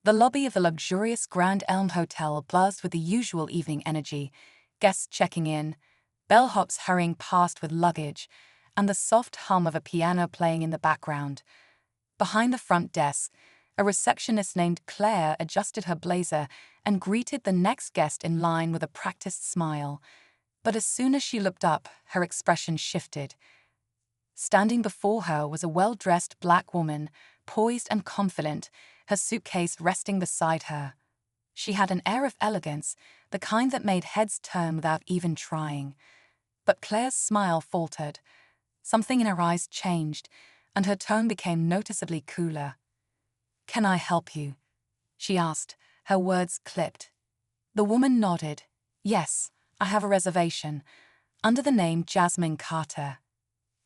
The lobby of the luxurious Grand Elm Hotel buzzed with the usual evening energy, guests checking in, bellhops hurrying past with luggage, and the soft hum of a piano playing in the background. Behind the front desk, a receptionist named Claire adjusted her blazer and greeted the next guest in line with a practiced smile. But as soon as she looked up, her expression shifted. Standing before her was a well-dressed black woman, poised and confident, her suitcase resting beside her. She had an air of elegance, the kind that made heads turn without even trying. But Claire's smile faltered. Something in her eyes changed, and her tone became noticeably cooler. "Can I help you?" she asked, her words clipped. The woman nodded. "Yes, I have a reservation, under the name Jasmine Carter."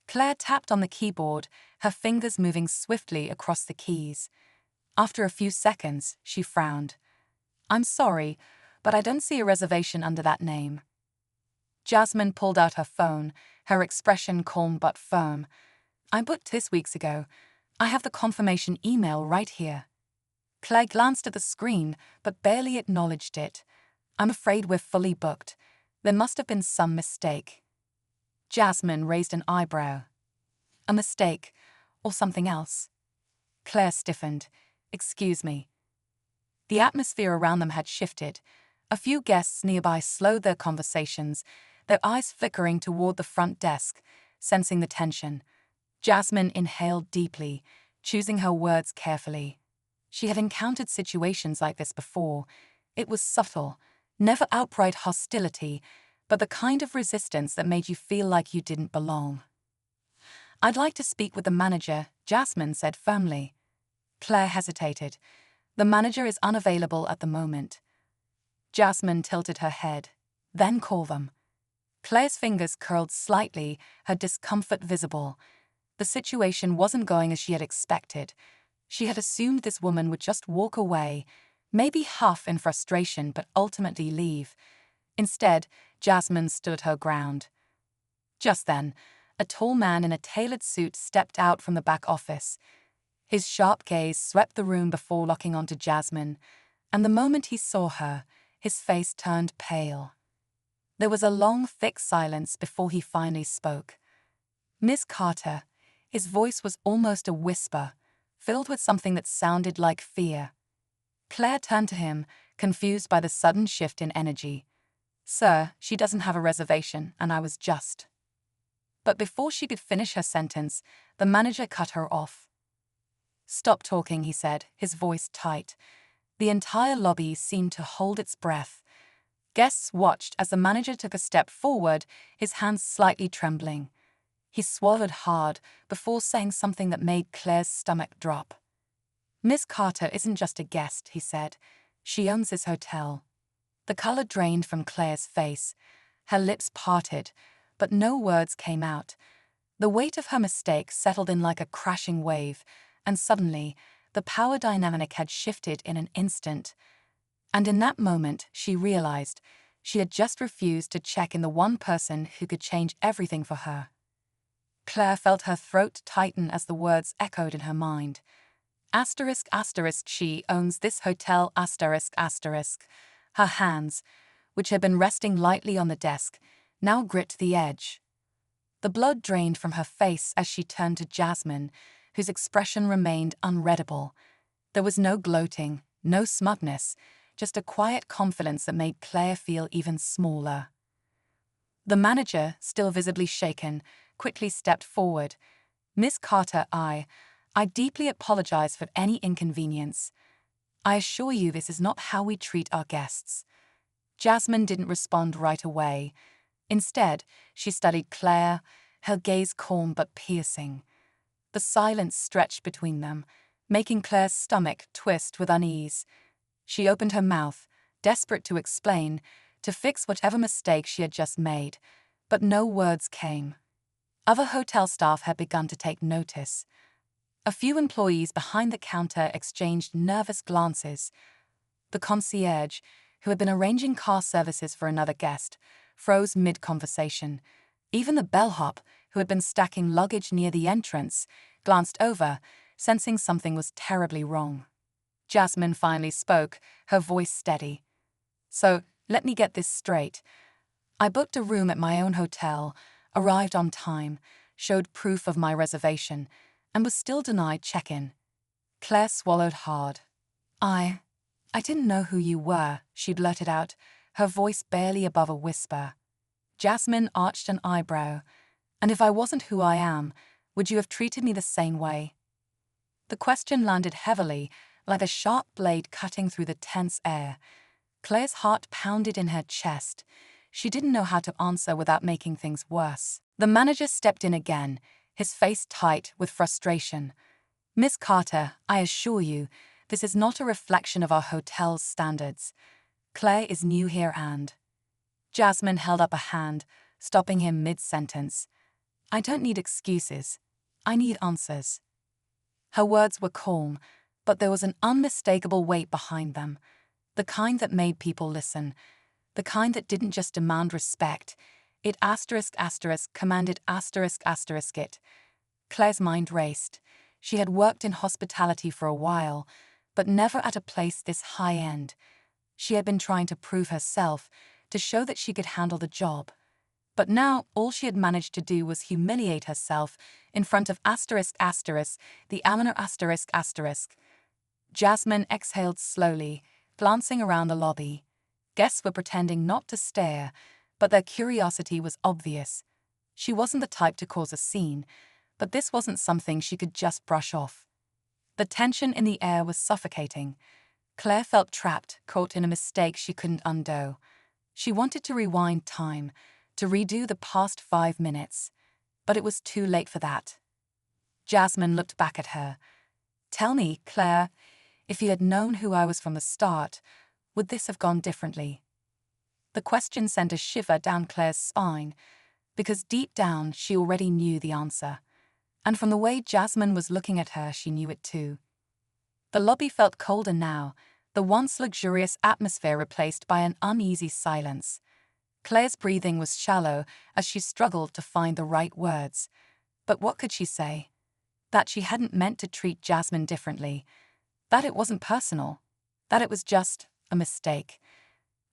Claire tapped on the keyboard, her fingers moving swiftly across the keys. After a few seconds, she frowned. "I'm sorry, but I don't see a reservation under that name." Jasmine pulled out her phone, her expression calm but firm. "I booked this weeks ago. I have the confirmation email right here." Claire glanced at the screen, but barely acknowledged it. "I'm afraid we're fully booked. There must have been some mistake." Jasmine raised an eyebrow. "A mistake, or something else?" Claire stiffened. "Excuse me." The atmosphere around them had shifted. A few guests nearby slowed their conversations, their eyes flickering toward the front desk, sensing the tension. Jasmine inhaled deeply, choosing her words carefully. She had encountered situations like this before. It was subtle, never outright hostility, but the kind of resistance that made you feel like you didn't belong. "I'd like to speak with the manager," Jasmine said firmly. Claire hesitated. "The manager is unavailable at the moment." Jasmine tilted her head. "Then call them." Claire's fingers curled slightly, her discomfort visible. The situation wasn't going as she had expected. She had assumed this woman would just walk away, maybe huff in frustration but ultimately leave. Instead, Jasmine stood her ground. Just then, a tall man in a tailored suit stepped out from the back office. His sharp gaze swept the room before locking onto Jasmine, and the moment he saw her, his face turned pale. There was a long, thick silence before he finally spoke. "Miss Carter," his voice was almost a whisper, filled with something that sounded like fear. Claire turned to him, confused by the sudden shift in energy. "Sir, she doesn't have a reservation, and I was just..." But before she could finish her sentence, the manager cut her off. "Stop talking," he said, his voice tight. The entire lobby seemed to hold its breath. Guests watched as the manager took a step forward, his hands slightly trembling. He swallowed hard before saying something that made Claire's stomach drop. "Miss Carter isn't just a guest," he said. "She owns this hotel." The color drained from Claire's face. Her lips parted, but no words came out. The weight of her mistake settled in like a crashing wave, and suddenly, the power dynamic had shifted in an instant. And in that moment, she realized she had just refused to check in the one person who could change everything for her. Claire felt her throat tighten as the words echoed in her mind. Asterisk, asterisk, she owns this hotel, asterisk, asterisk. Her hands, which had been resting lightly on the desk, now gripped the edge. The blood drained from her face as she turned to Jasmine, whose expression remained unreadable. There was no gloating, no smugness, just a quiet confidence that made Claire feel even smaller. The manager, still visibly shaken, quickly stepped forward. "Miss Carter, I deeply apologize for any inconvenience. I assure you this is not how we treat our guests." Jasmine didn't respond right away. Instead, she studied Claire, her gaze calm but piercing. The silence stretched between them, making Claire's stomach twist with unease. She opened her mouth, desperate to explain, to fix whatever mistake she had just made, but no words came. Other hotel staff had begun to take notice. A few employees behind the counter exchanged nervous glances. The concierge, who had been arranging car services for another guest, froze mid-conversation. Even the bellhop, who had been stacking luggage near the entrance, glanced over, sensing something was terribly wrong. Jasmine finally spoke, her voice steady. So, let me get this straight. I booked a room at my own hotel, arrived on time, showed proof of my reservation, and was still denied check-in. Claire swallowed hard. I didn't know who you were, she blurted out, her voice barely above a whisper. Jasmine arched an eyebrow. And if I wasn't who I am, would you have treated me the same way? The question landed heavily, like a sharp blade cutting through the tense air. Claire's heart pounded in her chest. She didn't know how to answer without making things worse. The manager stepped in again, his face tight with frustration. Miss Carter, I assure you, this is not a reflection of our hotel's standards. Claire is new here and... Jasmine held up a hand, stopping him mid-sentence. I don't need excuses. I need answers. Her words were calm, but there was an unmistakable weight behind them. The kind that made people listen. The kind that didn't just demand respect. It commanded it. Claire's mind raced. She had worked in hospitality for a while, but never at a place this high-end. She had been trying to prove herself, to show that she could handle the job. But now all she had managed to do was humiliate herself in front of the Aminer. Jasmine exhaled slowly, glancing around the lobby. Guests were pretending not to stare, but their curiosity was obvious. She wasn't the type to cause a scene, but this wasn't something she could just brush off. The tension in the air was suffocating. Claire felt trapped, caught in a mistake she couldn't undo. She wanted to rewind time, to redo the past 5 minutes, but it was too late for that. Jasmine looked back at her. Tell me, Claire, if you had known who I was from the start, would this have gone differently? The question sent a shiver down Claire's spine, because deep down she already knew the answer. And from the way Jasmine was looking at her, she knew it too. The lobby felt colder now, the once luxurious atmosphere replaced by an uneasy silence. Claire's breathing was shallow as she struggled to find the right words. But what could she say? That she hadn't meant to treat Jasmine differently. That it wasn't personal. That it was just a mistake.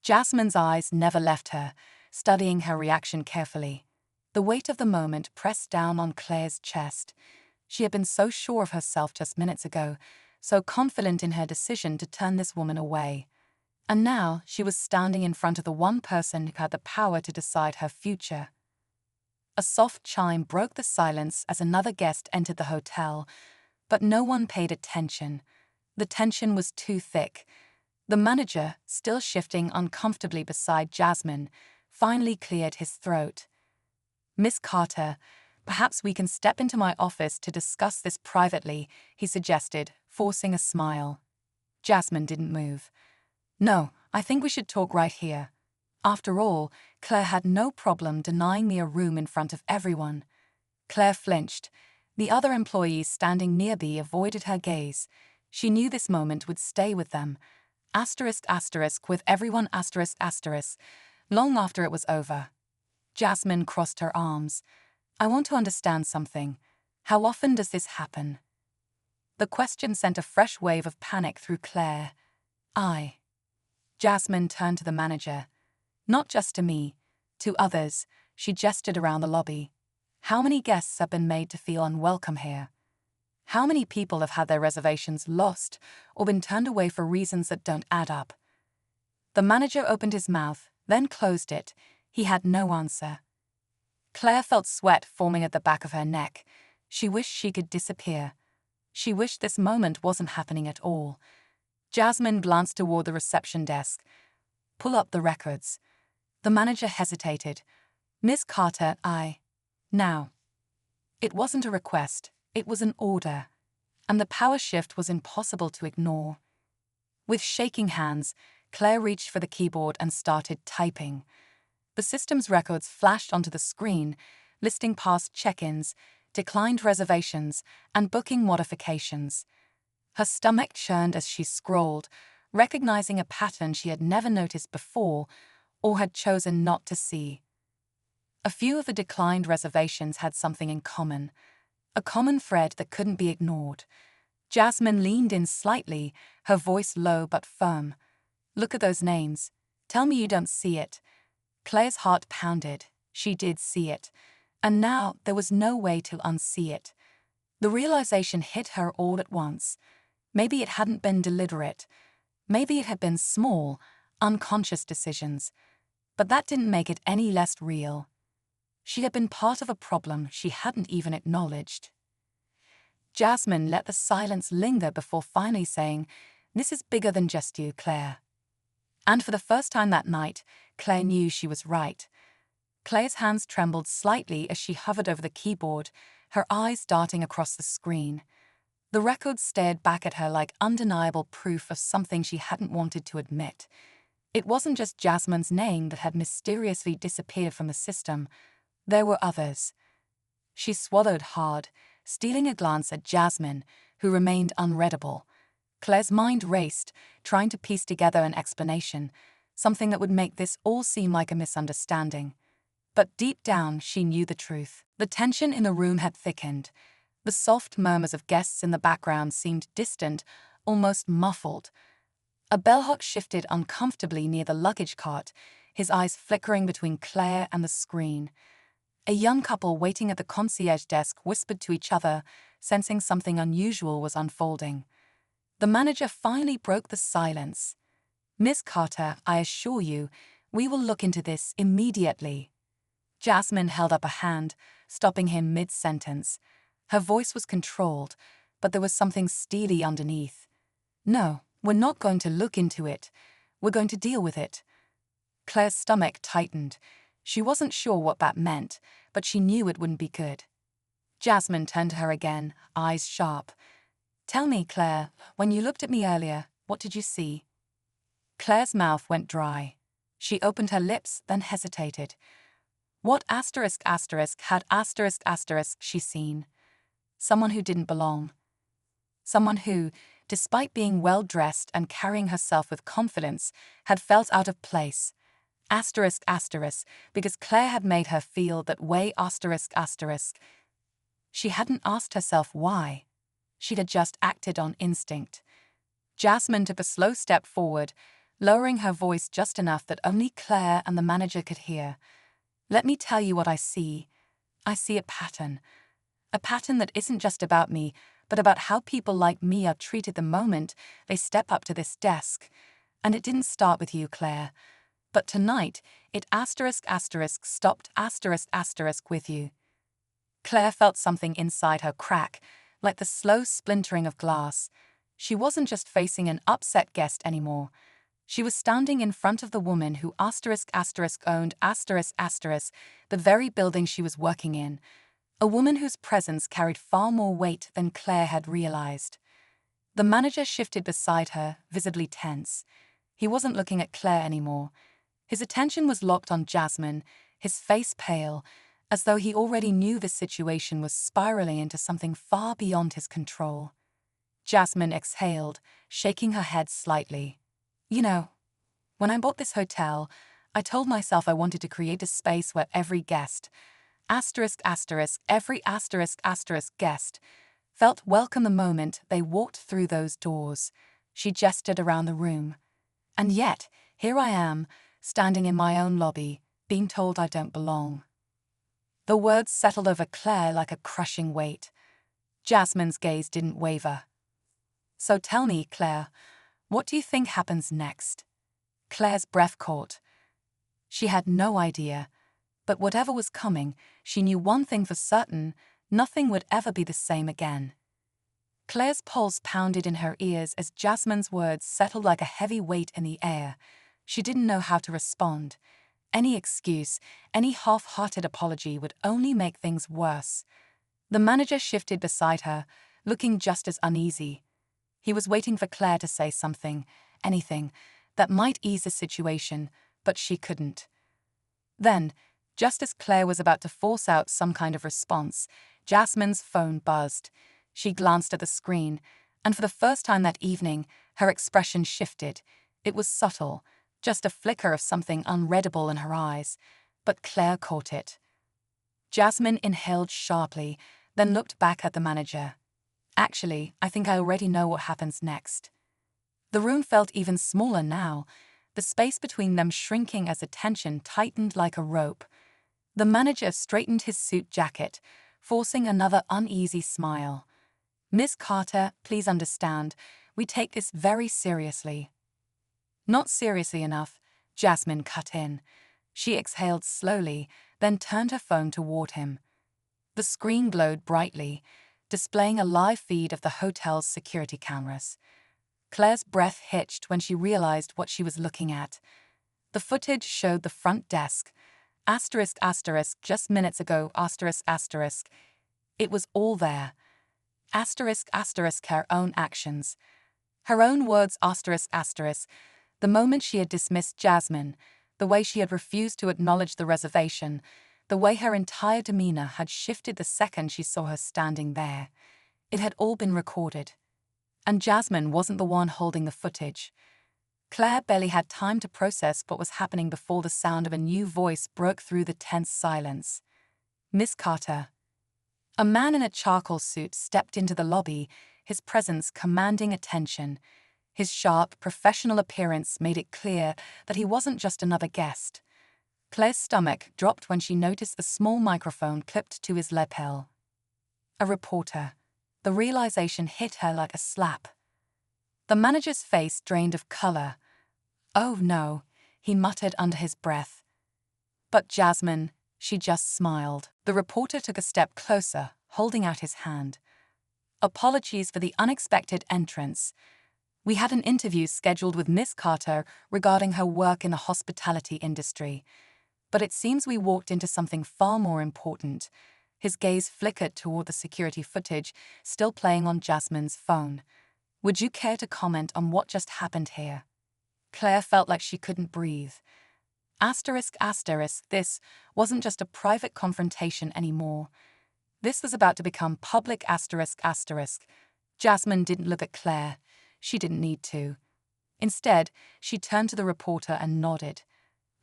Jasmine's eyes never left her, studying her reaction carefully. The weight of the moment pressed down on Claire's chest. She had been so sure of herself just minutes ago, so confident in her decision to turn this woman away. And now she was standing in front of the one person who had the power to decide her future. A soft chime broke the silence as another guest entered the hotel, but no one paid attention. The tension was too thick. The manager, still shifting uncomfortably beside Jasmine, finally cleared his throat. Miss Carter, perhaps we can step into my office to discuss this privately, he suggested, forcing a smile. Jasmine didn't move. No, I think we should talk right here. After all, Claire had no problem denying me a room in front of everyone. Claire flinched. The other employees standing nearby avoided her gaze. She knew this moment would stay with them. With everyone long after it was over. Jasmine crossed her arms. I want to understand something. How often does this happen? The question sent a fresh wave of panic through Claire. Jasmine turned to the manager. Not just to me, to others, she gestured around the lobby. How many guests have been made to feel unwelcome here? How many people have had their reservations lost or been turned away for reasons that don't add up? The manager opened his mouth, then closed it. He had no answer. Claire felt sweat forming at the back of her neck. She wished she could disappear. She wished this moment wasn't happening at all. Jasmine glanced toward the reception desk. Pull up the records. The manager hesitated. Miss Carter, Now. It wasn't a request, it was an order. And the power shift was impossible to ignore. With shaking hands, Claire reached for the keyboard and started typing. The system's records flashed onto the screen, listing past check-ins, declined reservations, and booking modifications. Her stomach churned as she scrolled, recognizing a pattern she had never noticed before or had chosen not to see. A few of the declined reservations had something in common, a common thread that couldn't be ignored. Jasmine leaned in slightly, her voice low but firm. "Look at those names. Tell me you don't see it." Claire's heart pounded. She did see it. And now there was no way to unsee it. The realization hit her all at once. Maybe it hadn't been deliberate. Maybe it had been small, unconscious decisions. But that didn't make it any less real. She had been part of a problem she hadn't even acknowledged. Jasmine let the silence linger before finally saying, "This is bigger than just you, Claire." And for the first time that night, Claire knew she was right. Claire's hands trembled slightly as she hovered over the keyboard, her eyes darting across the screen. The record stared back at her like undeniable proof of something she hadn't wanted to admit. It wasn't just Jasmine's name that had mysteriously disappeared from the system. There were others. She swallowed hard, stealing a glance at Jasmine, who remained unreadable. Claire's mind raced, trying to piece together an explanation, something that would make this all seem like a misunderstanding. But deep down, she knew the truth. The tension in the room had thickened. The soft murmurs of guests in the background seemed distant, almost muffled. A bellhop shifted uncomfortably near the luggage cart, his eyes flickering between Claire and the screen. A young couple waiting at the concierge desk whispered to each other, sensing something unusual was unfolding. The manager finally broke the silence. "Miss Carter, I assure you, we will look into this immediately." Jasmine held up a hand, stopping him mid-sentence. Her voice was controlled, but there was something steely underneath. "No, we're not going to look into it. We're going to deal with it." Claire's stomach tightened. She wasn't sure what that meant, but she knew it wouldn't be good. Jasmine turned to her again, eyes sharp. "Tell me, Claire, when you looked at me earlier, what did you see?" Claire's mouth went dry. She opened her lips, then hesitated. What had she seen? Someone who didn't belong. Someone who, despite being well-dressed and carrying herself with confidence, had felt out of place. Because Claire had made her feel that way. She hadn't asked herself why. She'd had just acted on instinct. Jasmine took a slow step forward, lowering her voice just enough that only Claire and the manager could hear. "Let me tell you what I see. I see a pattern. A pattern that isn't just about me, but about how people like me are treated the moment they step up to this desk. And it didn't start with you, Claire. But tonight, it stopped with you." Claire felt something inside her crack, like the slow splintering of glass. She wasn't just facing an upset guest anymore. She was standing in front of the woman who owned the very building she was working in. A woman whose presence carried far more weight than Claire had realized. The manager shifted beside her, visibly tense. He wasn't looking at Claire anymore. His attention was locked on Jasmine, his face pale, as though he already knew this situation was spiraling into something far beyond his control. Jasmine exhaled, shaking her head slightly. "You know, when I bought this hotel, I told myself I wanted to create a space where every guest, every guest, felt welcome the moment they walked through those doors." She gestured around the room. "And yet, here I am, standing in my own lobby, being told I don't belong." The words settled over Claire like a crushing weight. Jasmine's gaze didn't waver. "So tell me, Claire, what do you think happens next?" Claire's breath caught. She had no idea, but whatever was coming, she knew one thing for certain: nothing would ever be the same again. Claire's pulse pounded in her ears as Jasmine's words settled like a heavy weight in the air. She didn't know how to respond. Any excuse, any half-hearted apology would only make things worse. The manager shifted beside her, looking just as uneasy. He was waiting for Claire to say something, anything, that might ease the situation, but she couldn't. Then, just as Claire was about to force out some kind of response, Jasmine's phone buzzed. She glanced at the screen, and for the first time that evening, her expression shifted. It was subtle, just a flicker of something unreadable in her eyes, but Claire caught it. Jasmine inhaled sharply, then looked back at the manager. Actually, I think I already know what happens next. The room felt even smaller now, the space between them shrinking as the tension tightened like a rope. The manager straightened his suit jacket, forcing another uneasy smile. Miss Carter, please understand, we take this very seriously. Not seriously enough, Jasmine cut in. She exhaled slowly, then turned her phone toward him. The screen glowed brightly, displaying a live feed of the hotel's security cameras. Claire's breath hitched when she realized what she was looking at. The footage showed the front desk. Asterisk asterisk just minutes ago asterisk asterisk. It was all there. Asterisk asterisk her own actions. Her own words asterisk asterisk. The moment she had dismissed Jasmine, the way she had refused to acknowledge the reservation, the way her entire demeanor had shifted the second she saw her standing there. It had all been recorded. And Jasmine wasn't the one holding the footage. Claire barely had time to process what was happening before the sound of a new voice broke through the tense silence. Miss Carter. A man in a charcoal suit stepped into the lobby, his presence commanding attention. His sharp, professional appearance made it clear that he wasn't just another guest. Claire's stomach dropped when she noticed the small microphone clipped to his lapel. A reporter. The realization hit her like a slap. The manager's face drained of color. "Oh no," he muttered under his breath. But Jasmine, she just smiled. The reporter took a step closer, holding out his hand. "Apologies for the unexpected entrance. We had an interview scheduled with Miss Carter regarding her work in the hospitality industry. But it seems we walked into something far more important." His gaze flickered toward the security footage, still playing on Jasmine's phone. "Would you care to comment on what just happened here?" Claire felt like she couldn't breathe. Asterisk asterisk, this wasn't just a private confrontation anymore. This was about to become public asterisk asterisk. Jasmine didn't look at Claire. She didn't need to. Instead, she turned to the reporter and nodded.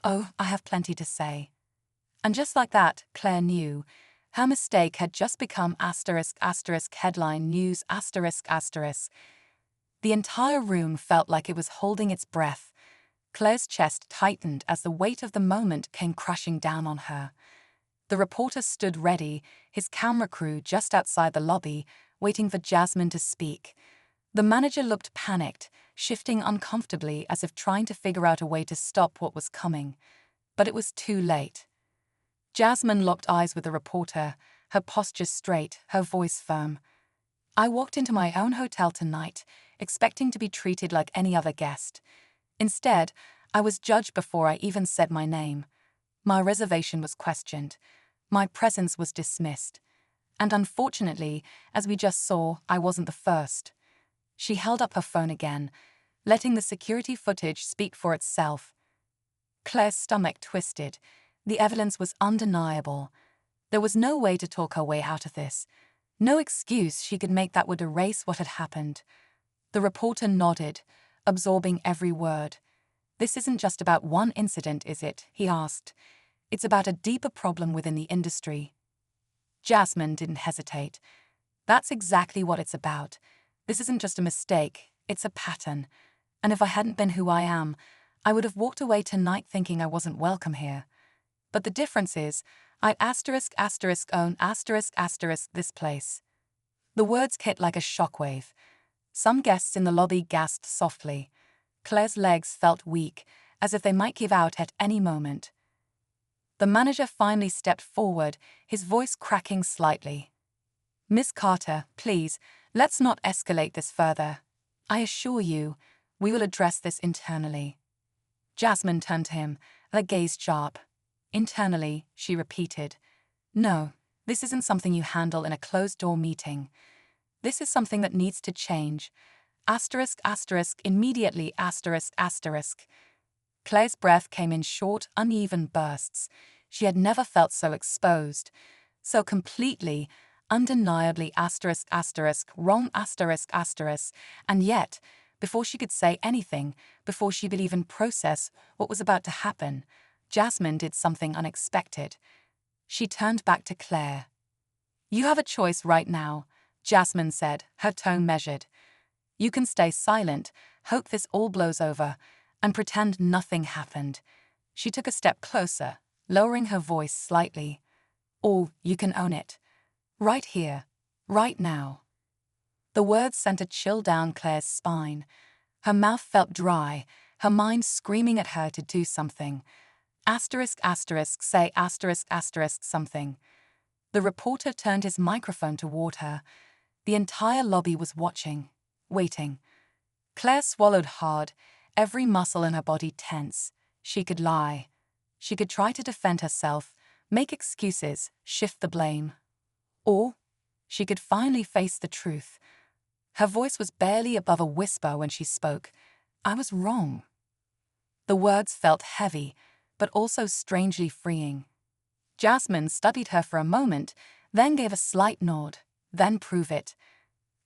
"Oh, I have plenty to say." And just like that, Claire knew. Her mistake had just become asterisk asterisk headline news asterisk asterisk. The entire room felt like it was holding its breath. Claire's chest tightened as the weight of the moment came crashing down on her. The reporter stood ready, his camera crew just outside the lobby, waiting for Jasmine to speak. The manager looked panicked, shifting uncomfortably as if trying to figure out a way to stop what was coming. But it was too late. Jasmine locked eyes with the reporter, her posture straight, her voice firm. "I walked into my own hotel tonight, expecting to be treated like any other guest. Instead, I was judged before I even said my name. My reservation was questioned. My presence was dismissed. And unfortunately, as we just saw, I wasn't the first." She held up her phone again, letting the security footage speak for itself. Claire's stomach twisted. The evidence was undeniable. There was no way to talk her way out of this. No excuse she could make that would erase what had happened. The reporter nodded, absorbing every word. "This isn't just about one incident, is it?" he asked. "It's about a deeper problem within the industry." Jasmine didn't hesitate. "That's exactly what it's about. This isn't just a mistake, it's a pattern. And if I hadn't been who I am, I would have walked away tonight thinking I wasn't welcome here. But the difference is, I asterisk asterisk own asterisk asterisk this place." The words hit like a shockwave. Some guests in the lobby gasped softly. Claire's legs felt weak, as if they might give out at any moment. The manager finally stepped forward, his voice cracking slightly. "Miss Carter, please, let's not escalate this further. I assure you, we will address this internally." Jasmine turned to him, her gaze sharp. "Internally," she repeated. "No, this isn't something you handle in a closed-door meeting. This is something that needs to change. Asterisk asterisk immediately asterisk asterisk." Claire's breath came in short, uneven bursts. She had never felt so exposed, so completely, undeniably asterisk asterisk wrong asterisk asterisk, and yet, before she could say anything, before she could even process what was about to happen, Jasmine did something unexpected. She turned back to Claire. "You have a choice right now. Jasmine said, her tone measured. You can stay silent, hope this all blows over, and pretend nothing happened. She took a step closer, lowering her voice slightly. Or you can own it. Right here. Right now. The words sent a chill down Claire's spine. Her mouth felt dry, her mind screaming at her to do something. Asterisk asterisk say asterisk asterisk something. The reporter turned his microphone toward her. The entire lobby was watching, waiting. Claire swallowed hard, every muscle in her body tense. She could lie. She could try to defend herself, make excuses, shift the blame. Or she could finally face the truth. Her voice was barely above a whisper when she spoke. I was wrong. The words felt heavy, but also strangely freeing. Jasmine studied her for a moment, then gave a slight nod. Then prove it.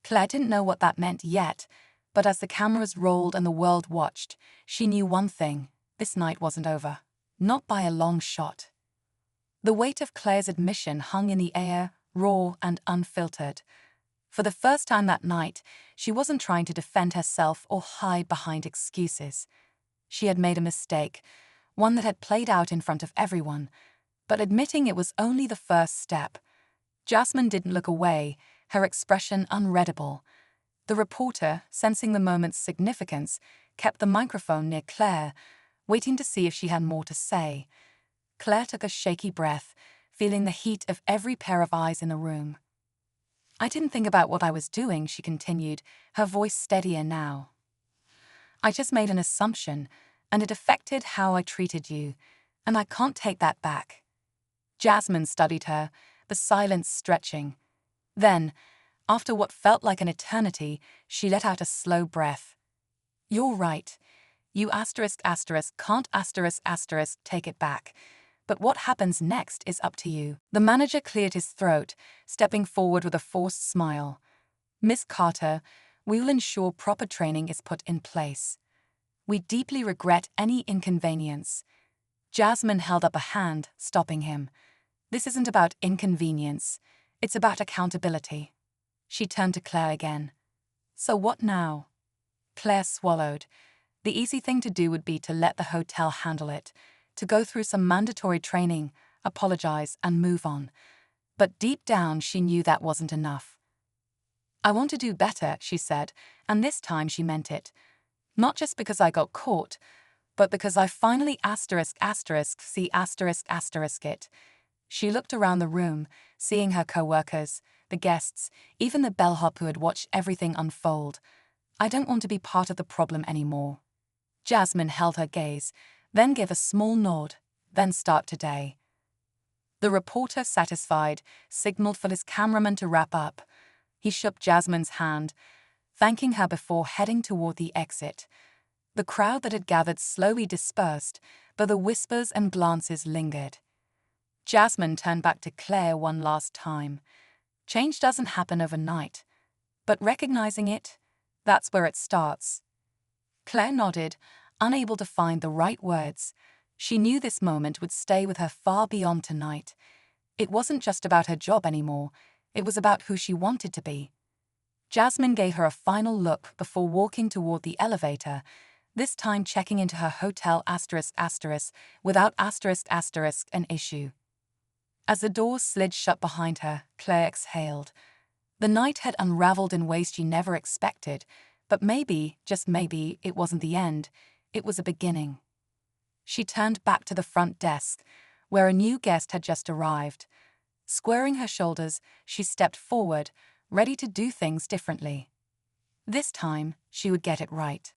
Claire didn't know what that meant yet, but as the cameras rolled and the world watched, she knew one thing: this night wasn't over. Not by a long shot. The weight of Claire's admission hung in the air, raw and unfiltered. For the first time that night, she wasn't trying to defend herself or hide behind excuses. She had made a mistake, one that had played out in front of everyone, but admitting it was only the first step. Jasmine didn't look away, her expression unreadable. The reporter, sensing the moment's significance, kept the microphone near Claire, waiting to see if she had more to say. Claire took a shaky breath, feeling the heat of every pair of eyes in the room. I didn't think about what I was doing, she continued, her voice steadier now. I just made an assumption, and it affected how I treated you, and I can't take that back. Jasmine studied her, the silence stretching. Then, after what felt like an eternity, she let out a slow breath. You're right. You asterisk asterisk can't asterisk asterisk take it back. But what happens next is up to you. The manager cleared his throat, stepping forward with a forced smile. Miss Carter, we will ensure proper training is put in place. We deeply regret any inconvenience. Jasmine held up a hand, stopping him. This isn't about inconvenience. It's about accountability. She turned to Claire again. So what now? Claire swallowed. The easy thing to do would be to let the hotel handle it, to go through some mandatory training, apologize, and move on. But deep down, she knew that wasn't enough. I want to do better, she said, and this time she meant it. Not just because I got caught, but because I finally see it. She looked around the room, seeing her co-workers, the guests, even the bellhop who had watched everything unfold. I don't want to be part of the problem anymore. Jasmine held her gaze, then gave a small nod, then start today. The reporter, satisfied, signaled for his cameraman to wrap up. He shook Jasmine's hand, thanking her before heading toward the exit. The crowd that had gathered slowly dispersed, but the whispers and glances lingered. Jasmine turned back to Claire one last time. Change doesn't happen overnight, but recognizing it, that's where it starts. Claire nodded, unable to find the right words. She knew this moment would stay with her far beyond tonight. It wasn't just about her job anymore, it was about who she wanted to be. Jasmine gave her a final look before walking toward the elevator, this time checking into her hotel without an issue. As the doors slid shut behind her, Claire exhaled. The night had unraveled in ways she never expected, but maybe, just maybe, it wasn't the end. It was a beginning. She turned back to the front desk, where a new guest had just arrived. Squaring her shoulders, she stepped forward, ready to do things differently. This time, she would get it right.